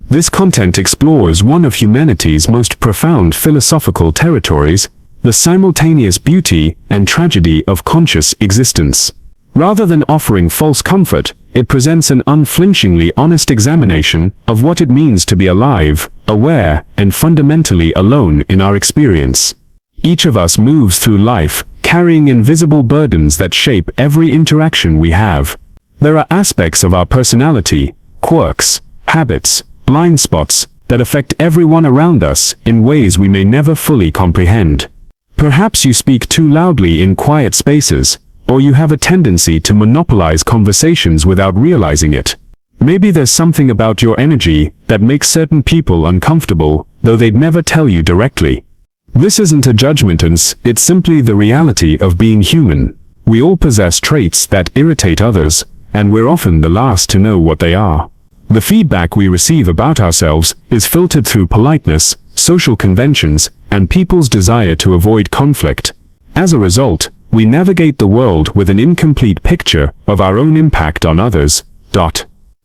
This content explores one of humanity's most profound philosophical territories, the simultaneous beauty and tragedy of conscious existence. Rather than offering false comfort, it presents an unflinchingly honest examination of what it means to be alive, aware, and fundamentally alone in our experience. Each of us moves through life, carrying invisible burdens that shape every interaction we have. There are aspects of our personality, quirks, habits, blind spots, that affect everyone around us in ways we may never fully comprehend. Perhaps you speak too loudly in quiet spaces, or you have a tendency to monopolize conversations without realizing it. Maybe there's something about your energy that makes certain people uncomfortable, though they'd never tell you directly. This isn't a judgment, it's simply the reality of being human. We all possess traits that irritate others, and we're often the last to know what they are. The feedback we receive about ourselves is filtered through politeness, social conventions, and people's desire to avoid conflict. As a result, we navigate the world with an incomplete picture of our own impact on others.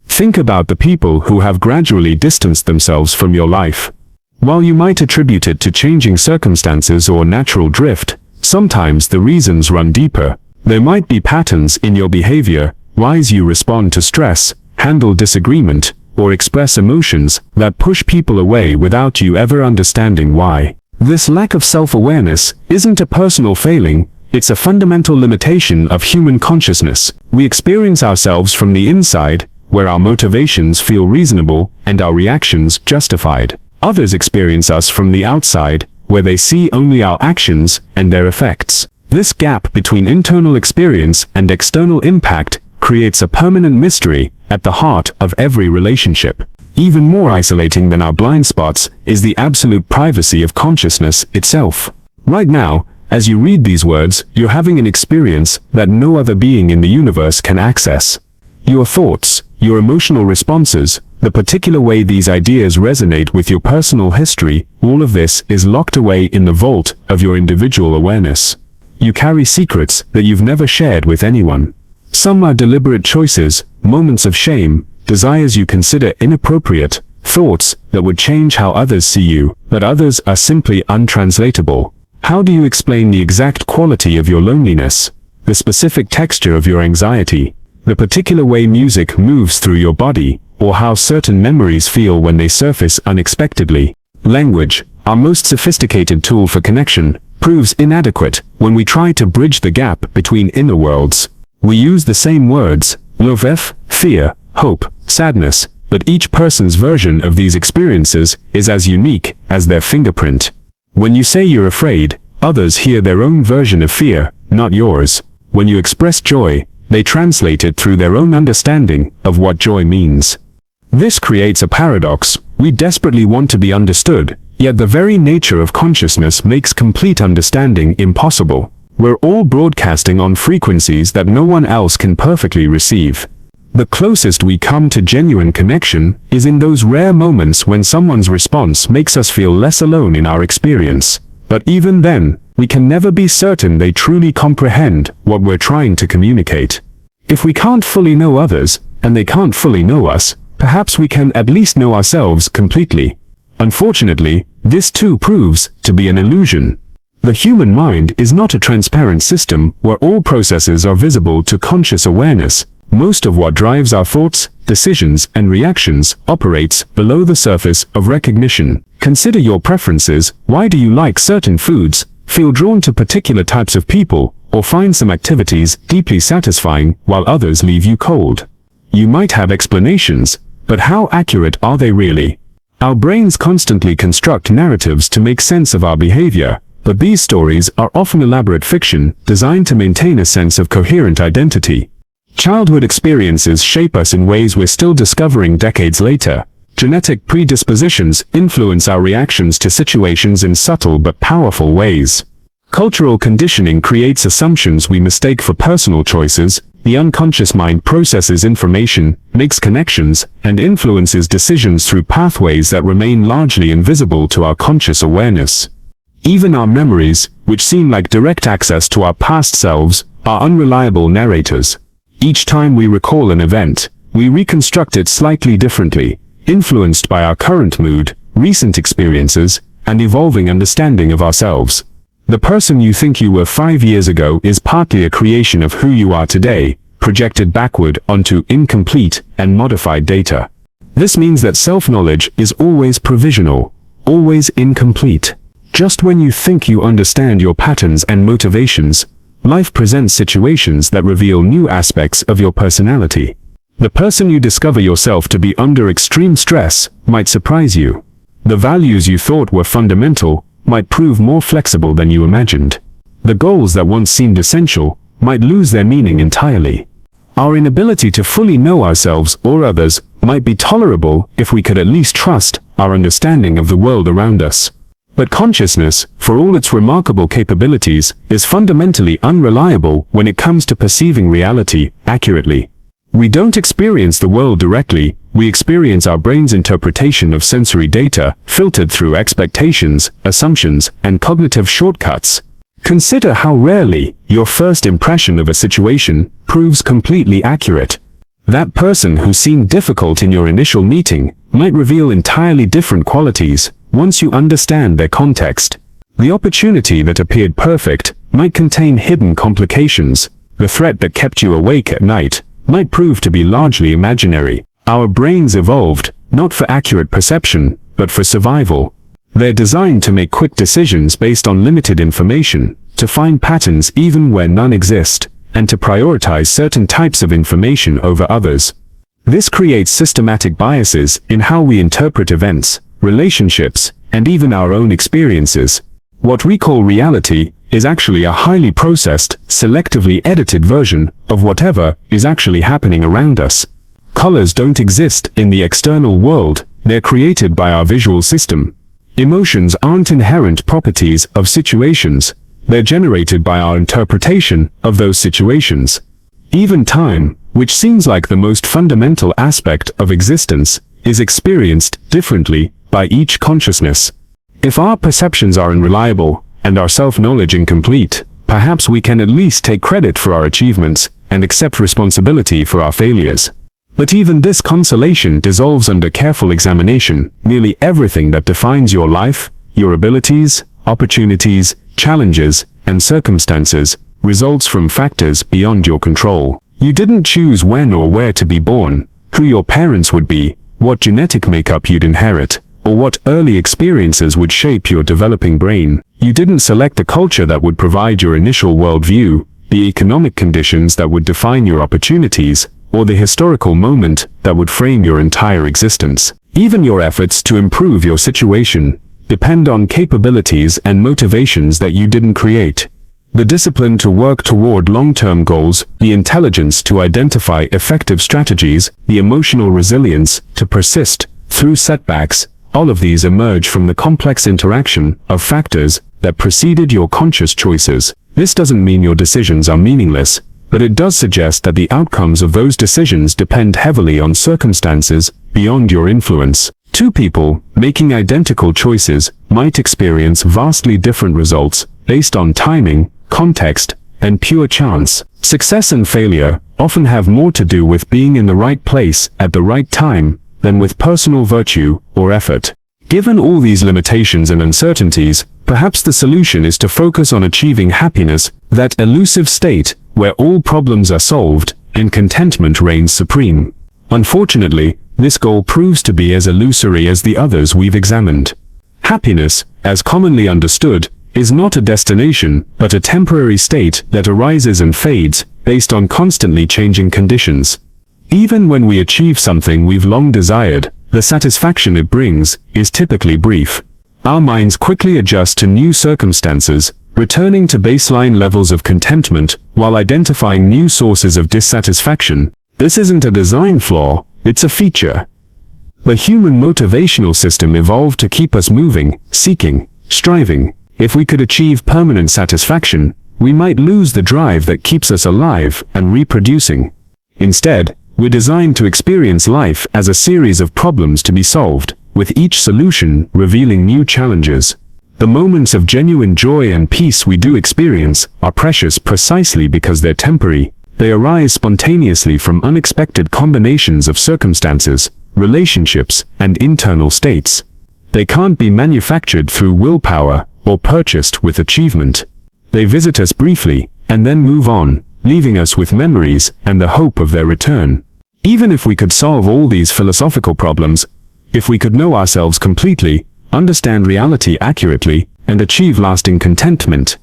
Think about the people who have gradually distanced themselves from your life. While you might attribute it to changing circumstances or natural drift, sometimes the reasons run deeper. There might be patterns in your behavior, ways you respond to stress, handle disagreement, or express emotions that push people away without you ever understanding why. This lack of self-awareness isn't a personal failing, it's a fundamental limitation of human consciousness. We experience ourselves from the inside, where our motivations feel reasonable and our reactions justified. Others experience us from the outside, where they see only our actions and their effects. This gap between internal experience and external impact creates a permanent mystery at the heart of every relationship. Even more isolating than our blind spots is the absolute privacy of consciousness itself. Right now, as you read these words, you're having an experience that no other being in the universe can access. Your thoughts, your emotional responses, the particular way these ideas resonate with your personal history, all of this is locked away in the vault of your individual awareness. You carry secrets that you've never shared with anyone. Some are deliberate choices, moments of shame, desires you consider inappropriate, thoughts that would change how others see you, but others are simply untranslatable. How do you explain the exact quality of your loneliness, the specific texture of your anxiety, the particular way music moves through your body, or how certain memories feel when they surface unexpectedly? Language, our most sophisticated tool for connection, proves inadequate when we try to bridge the gap between inner worlds. We use the same words, love, fear, hope, sadness, but each person's version of these experiences is as unique as their fingerprint. When you say you're afraid, others hear their own version of fear, not yours. When you express joy, they translate it through their own understanding of what joy means. This creates a paradox. We desperately want to be understood, yet the very nature of consciousness makes complete understanding impossible. We're all broadcasting on frequencies that no one else can perfectly receive. The closest we come to genuine connection is in those rare moments when someone's response makes us feel less alone in our experience. But even then, we can never be certain they truly comprehend what we're trying to communicate. If we can't fully know others, and they can't fully know us, perhaps we can at least know ourselves completely. Unfortunately, this too proves to be an illusion. The human mind is not a transparent system where all processes are visible to conscious awareness. Most of what drives our thoughts, decisions, and reactions operates below the surface of recognition. Consider your preferences. Why do you like certain foods, feel drawn to particular types of people, or find some activities deeply satisfying while others leave you cold? You might have explanations, but how accurate are they really? Our brains constantly construct narratives to make sense of our behavior, but these stories are often elaborate fiction designed to maintain a sense of coherent identity. Childhood experiences shape us in ways we're still discovering decades later. Genetic predispositions influence our reactions to situations in subtle but powerful ways. Cultural conditioning creates assumptions we mistake for personal choices. The unconscious mind processes information, makes connections, and influences decisions through pathways that remain largely invisible to our conscious awareness. Even our memories, which seem like direct access to our past selves, are unreliable narrators. Each time we recall an event, we reconstruct it slightly differently, influenced by our current mood, recent experiences, and evolving understanding of ourselves. The person you think you were 5 years ago is partly a creation of who you are today, projected backward onto incomplete and modified data. This means that self-knowledge is always provisional, always incomplete. Just when you think you understand your patterns and motivations, life presents situations that reveal new aspects of your personality. The person you discover yourself to be under extreme stress might surprise you. The values you thought were fundamental might prove more flexible than you imagined. The goals that once seemed essential might lose their meaning entirely. Our inability to fully know ourselves or others might be tolerable if we could at least trust our understanding of the world around us. But consciousness, for all its remarkable capabilities, is fundamentally unreliable when it comes to perceiving reality accurately. We don't experience the world directly, we experience our brain's interpretation of sensory data, filtered through expectations, assumptions, and cognitive shortcuts. Consider how rarely your first impression of a situation proves completely accurate. That person who seemed difficult in your initial meeting might reveal entirely different qualities once you understand their context. The opportunity that appeared perfect might contain hidden complications. The threat that kept you awake at night might prove to be largely imaginary. Our brains evolved, not for accurate perception, but for survival. They're designed to make quick decisions based on limited information, to find patterns even where none exist, and to prioritize certain types of information over others. This creates systematic biases in how we interpret events, relationships, and even our own experiences. What we call reality is actually a highly processed, selectively edited version of whatever is actually happening around us. Colors don't exist in the external world, they're created by our visual system. Emotions aren't inherent properties of situations, they're generated by our interpretation of those situations. Even time, which seems like the most fundamental aspect of existence, is experienced differently by each consciousness. If our perceptions are unreliable, and our self-knowledge incomplete, perhaps we can at least take credit for our achievements, and accept responsibility for our failures. But even this consolation dissolves under careful examination. Nearly everything that defines your life, your abilities, opportunities, challenges, and circumstances, results from factors beyond your control. You didn't choose when or where to be born, who your parents would be, what genetic makeup you'd inherit, or what early experiences would shape your developing brain. You didn't select the culture that would provide your initial worldview, the economic conditions that would define your opportunities, or the historical moment that would frame your entire existence. Even your efforts to improve your situation depend on capabilities and motivations that you didn't create. The discipline to work toward long-term goals, the intelligence to identify effective strategies, the emotional resilience to persist through setbacks, all of these emerge from the complex interaction of factors that preceded your conscious choices. This doesn't mean your decisions are meaningless, but it does suggest that the outcomes of those decisions depend heavily on circumstances beyond your influence. Two people making identical choices might experience vastly different results based on timing, context, and pure chance. Success and failure often have more to do with being in the right place at the right time than with personal virtue or effort. Given all these limitations and uncertainties, perhaps the solution is to focus on achieving happiness, that elusive state where all problems are solved and contentment reigns supreme. Unfortunately, this goal proves to be as illusory as the others we've examined. Happiness, as commonly understood, is not a destination, but a temporary state that arises and fades based on constantly changing conditions. Even when we achieve something we've long desired, the satisfaction it brings is typically brief. Our minds quickly adjust to new circumstances, returning to baseline levels of contentment while identifying new sources of dissatisfaction. This isn't a design flaw, it's a feature. The human motivational system evolved to keep us moving, seeking, striving. If we could achieve permanent satisfaction, we might lose the drive that keeps us alive and reproducing. Instead, we're designed to experience life as a series of problems to be solved, with each solution revealing new challenges. The moments of genuine joy and peace we do experience are precious precisely because they're temporary. They arise spontaneously from unexpected combinations of circumstances, relationships, and internal states. They can't be manufactured through willpower or purchased with achievement. They visit us briefly, and then move on, leaving us with memories and the hope of their return. Even if we could solve all these philosophical problems, if we could know ourselves completely, understand reality accurately, and achieve lasting contentment,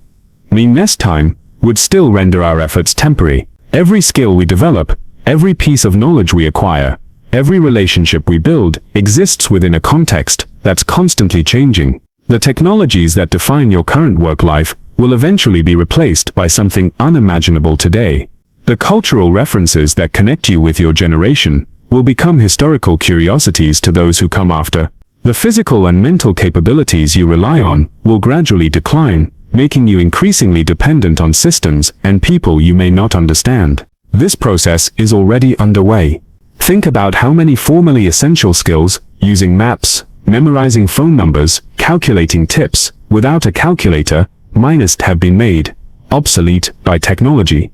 meanness time would still render our efforts temporary. Every skill we develop, every piece of knowledge we acquire, every relationship we build exists within a context that's constantly changing. The technologies that define your current work life will eventually be replaced by something unimaginable today. The cultural references that connect you with your generation will become historical curiosities to those who come after. The physical and mental capabilities you rely on will gradually decline, making you increasingly dependent on systems and people you may not understand. This process is already underway. Think about how many formerly essential skills, using maps, memorizing phone numbers, calculating tips, without a calculator, must have been made obsolete by technology.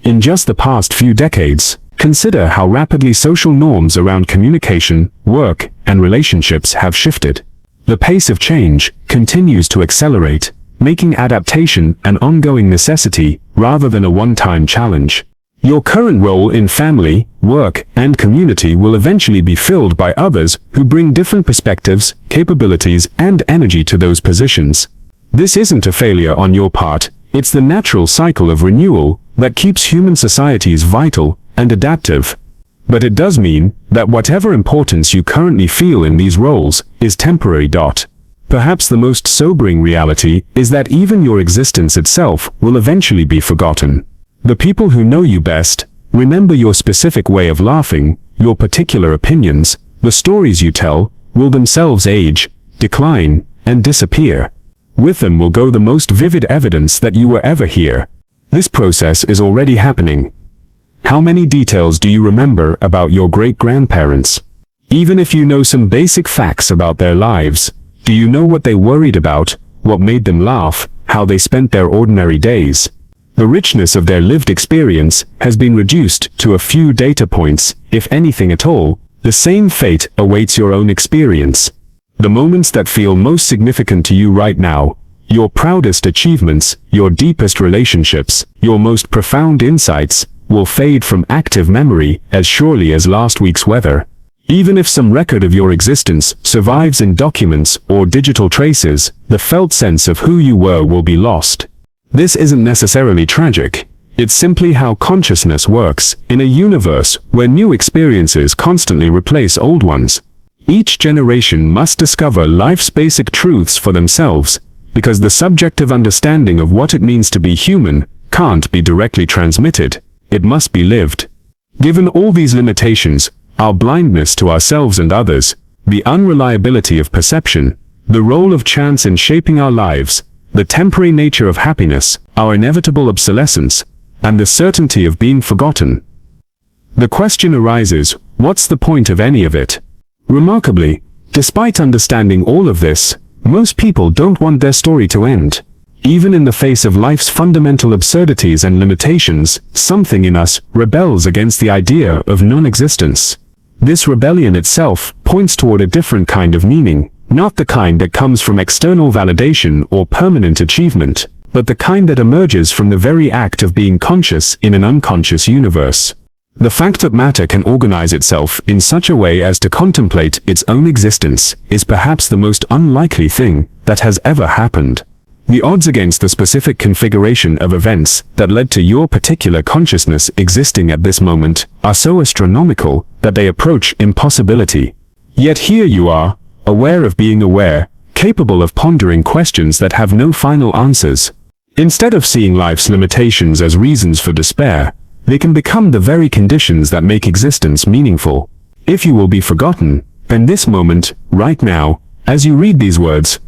In just the past few decades, consider how rapidly social norms around communication, work, and relationships have shifted. The pace of change continues to accelerate, making adaptation an ongoing necessity rather than a one-time challenge. Your current role in family, work, and community will eventually be filled by others who bring different perspectives, capabilities, and energy to those positions. This isn't a failure on your part, it's the natural cycle of renewal that keeps human societies vital and adaptive. But it does mean that whatever importance you currently feel in these roles is temporary. Perhaps the most sobering reality is that even your existence itself will eventually be forgotten. The people who know you best remember your specific way of laughing, your particular opinions, the stories you tell, will themselves age, decline, and disappear. With them will go the most vivid evidence that you were ever here. This process is already happening. How many details do you remember about your great-grandparents? Even if you know some basic facts about their lives, do you know what they worried about, what made them laugh, how they spent their ordinary days? The richness of their lived experience has been reduced to a few data points, if anything at all. The same fate awaits your own experience. The moments that feel most significant to you right now, your proudest achievements, your deepest relationships, your most profound insights, will fade from active memory as surely as last week's weather. Even if some record of your existence survives in documents or digital traces, the felt sense of who you were will be lost. This isn't necessarily tragic. It's simply how consciousness works in a universe where new experiences constantly replace old ones. Each generation must discover life's basic truths for themselves, because the subjective understanding of what it means to be human can't be directly transmitted. It must be lived. Given all these limitations, our blindness to ourselves and others, the unreliability of perception, the role of chance in shaping our lives, the temporary nature of happiness, our inevitable obsolescence, and the certainty of being forgotten. The question arises, what's the point of any of it? Remarkably, despite understanding all of this, most people don't want their story to end. Even in the face of life's fundamental absurdities and limitations, something in us rebels against the idea of non-existence. This rebellion itself points toward a different kind of meaning, not the kind that comes from external validation or permanent achievement, but the kind that emerges from the very act of being conscious in an unconscious universe. The fact that matter can organize itself in such a way as to contemplate its own existence is perhaps the most unlikely thing that has ever happened. The odds against the specific configuration of events that led to your particular consciousness existing at this moment are so astronomical that they approach impossibility. Yet here you are, aware of being aware, capable of pondering questions that have no final answers. Instead of seeing life's limitations as reasons for despair, they can become the very conditions that make existence meaningful. If you will be forgotten, then this moment, right now, as you read these words,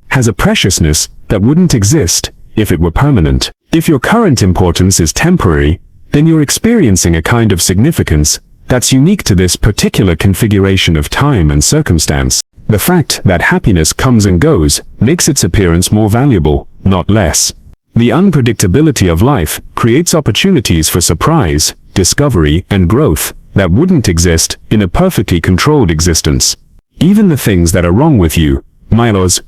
has a preciousness that wouldn't exist if it were permanent. If your current importance is temporary, then you're experiencing a kind of significance that's unique to this particular configuration of time and circumstance. The fact that happiness comes and goes makes its appearance more valuable, not less. The unpredictability of life creates opportunities for surprise, discovery, and growth, that wouldn't exist in a perfectly controlled existence. Even the things that are wrong with you,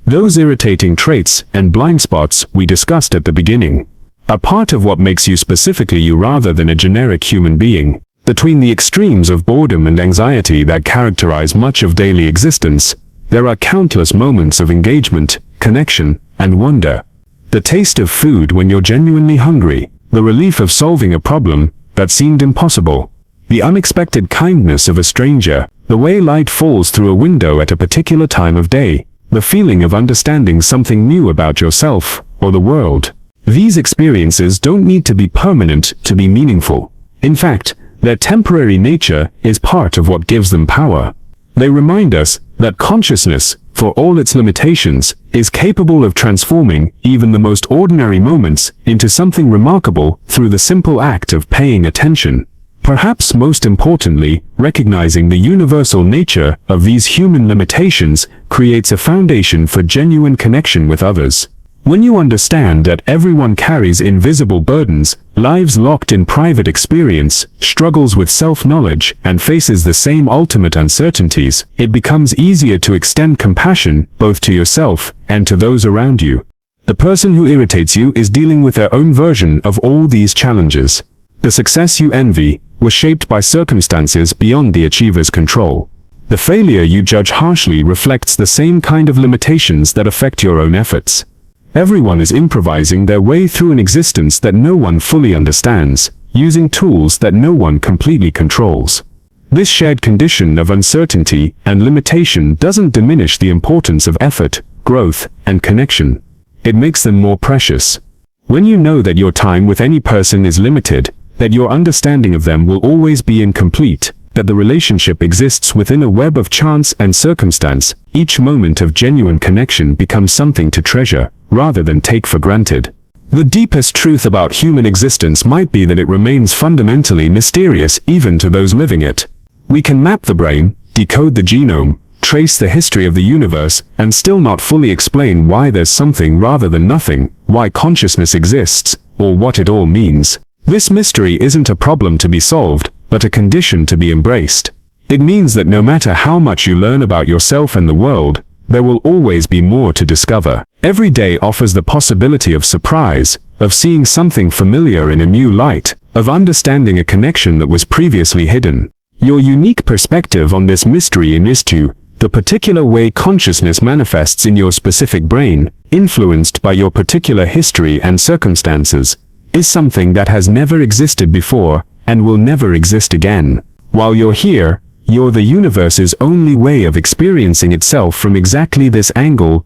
those irritating traits and blind spots we discussed at the beginning, are part of what makes you specifically you rather than a generic human being. Between the extremes of boredom and anxiety that characterize much of daily existence, there are countless moments of engagement, connection, and wonder. The taste of food when you're genuinely hungry, the relief of solving a problem that seemed impossible, the unexpected kindness of a stranger, the way light falls through a window at a particular time of day, the feeling of understanding something new about yourself or the world. These experiences don't need to be permanent to be meaningful. In fact, their temporary nature is part of what gives them power. They remind us that consciousness, for all its limitations, is capable of transforming even the most ordinary moments into something remarkable through the simple act of paying attention. Perhaps most importantly, recognizing the universal nature of these human limitations creates a foundation for genuine connection with others. When you understand that everyone carries invisible burdens, lives locked in private experience, struggles with self-knowledge, and faces the same ultimate uncertainties, it becomes easier to extend compassion both to yourself and to those around you. The person who irritates you is dealing with their own version of all these challenges. The success you envy was shaped by circumstances beyond the achiever's control. The failure you judge harshly reflects the same kind of limitations that affect your own efforts. Everyone is improvising their way through an existence that no one fully understands, using tools that no one completely controls. This shared condition of uncertainty and limitation doesn't diminish the importance of effort, growth, and connection. It makes them more precious. When you know that your time with any person is limited, that your understanding of them will always be incomplete, that the relationship exists within a web of chance and circumstance, each moment of genuine connection becomes something to treasure, rather than take for granted. The deepest truth about human existence might be that it remains fundamentally mysterious even to those living it. We can map the brain, decode the genome, trace the history of the universe, and still not fully explain why there's something rather than nothing, why consciousness exists, or what it all means. This mystery isn't a problem to be solved, but a condition to be embraced. It means that no matter how much you learn about yourself and the world, there will always be more to discover. Every day offers the possibility of surprise, of seeing something familiar in a new light, of understanding a connection that was previously hidden. Your unique perspective on this mystery is the particular way consciousness manifests in your specific brain, influenced by your particular history and circumstances, is something that has never existed before and will never exist again. While you're here, you're the universe's only way of experiencing itself from exactly this angle.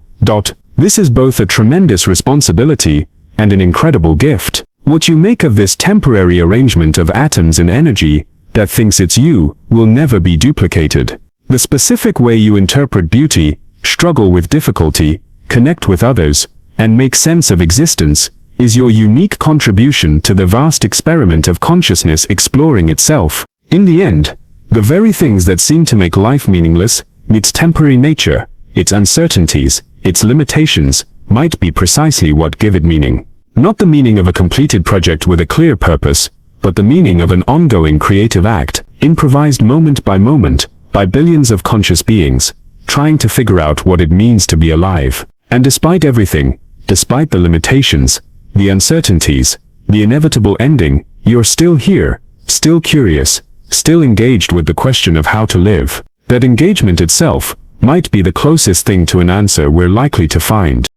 This is both a tremendous responsibility and an incredible gift. What you make of this temporary arrangement of atoms and energy that thinks it's you will never be duplicated. The specific way you interpret beauty, struggle with difficulty, connect with others, and make sense of existence is your unique contribution to the vast experiment of consciousness exploring itself. In the end, the very things that seem to make life meaningless, its temporary nature, its uncertainties, its limitations, might be precisely what give it meaning. Not the meaning of a completed project with a clear purpose, but the meaning of an ongoing creative act, improvised moment by billions of conscious beings, trying to figure out what it means to be alive. And despite everything, despite the limitations, the uncertainties, the inevitable ending, you're still here, still curious, still engaged with the question of how to live. That engagement itself might be the closest thing to an answer we're likely to find.